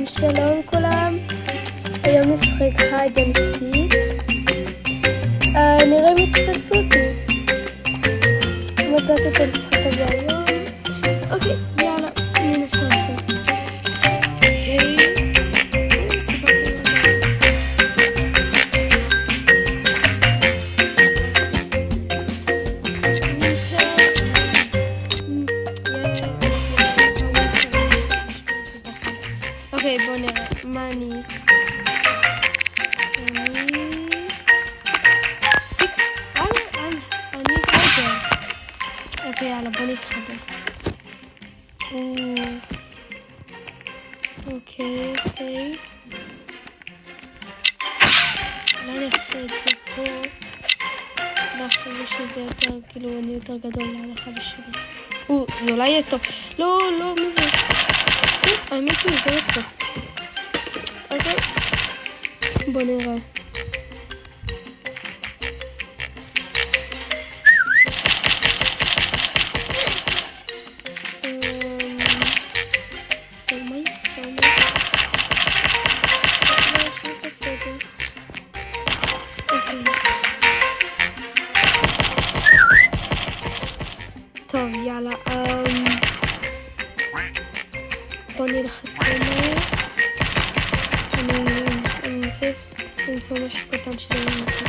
שלום כולם, היום נשחק hide and seek. נראה אם יתפסו אותי. מצאתי את המשחק הזה היום. אוקיי, יאללה, ננסה אותו. אוקיי, בוא נראה מה אני חוזר. אוקיי, יאללה, בוא נתחבר. אוקיי. אולי אני אעשה את זה פה. ואחרי שזה יותר, כאילו, אני יותר גדול ליד אחד השני. זה אולי יהיה טוב. לא, מי זה? האמת היא, זה יהיה טוב. אוקיי. בוא נראה. מה יסום? אוקיי. טוב, יאללה. בוא נלך לתמר. אני אנסה למצוא משהו קטן שלי למצוא.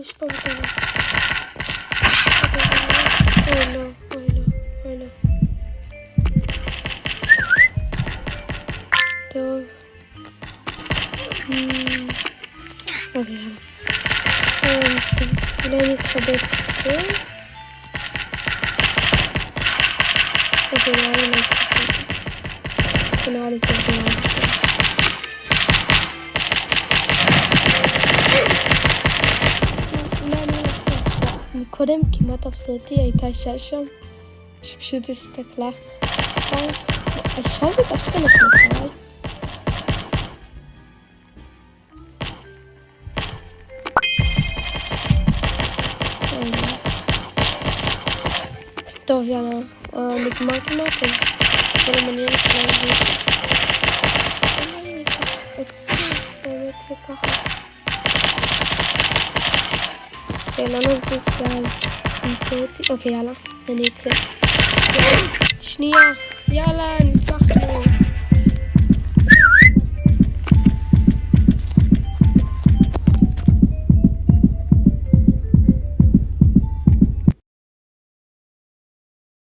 יש פה בטוח. אוי לא. טוב. אוקיי, יאללה. אולי נתחבק פה. אוקיי, נראה לי נתחבק. זה נראה לי טוב זה נראה. קודם כמעט אפסו אותי, הייתה אישה שם שפשוט הסתכלה. האישה הזאת אשכה נכנסה עליי. טוב, יאללה, נגמר כמעט, אז כל המעניין אפשר להגיד. אני אקח את זה, באמת זה ככה. לא נזוז גז, נמצא אותי, אוקיי יאללה, אני אצא. שנייה, יאללה, ניצחנו.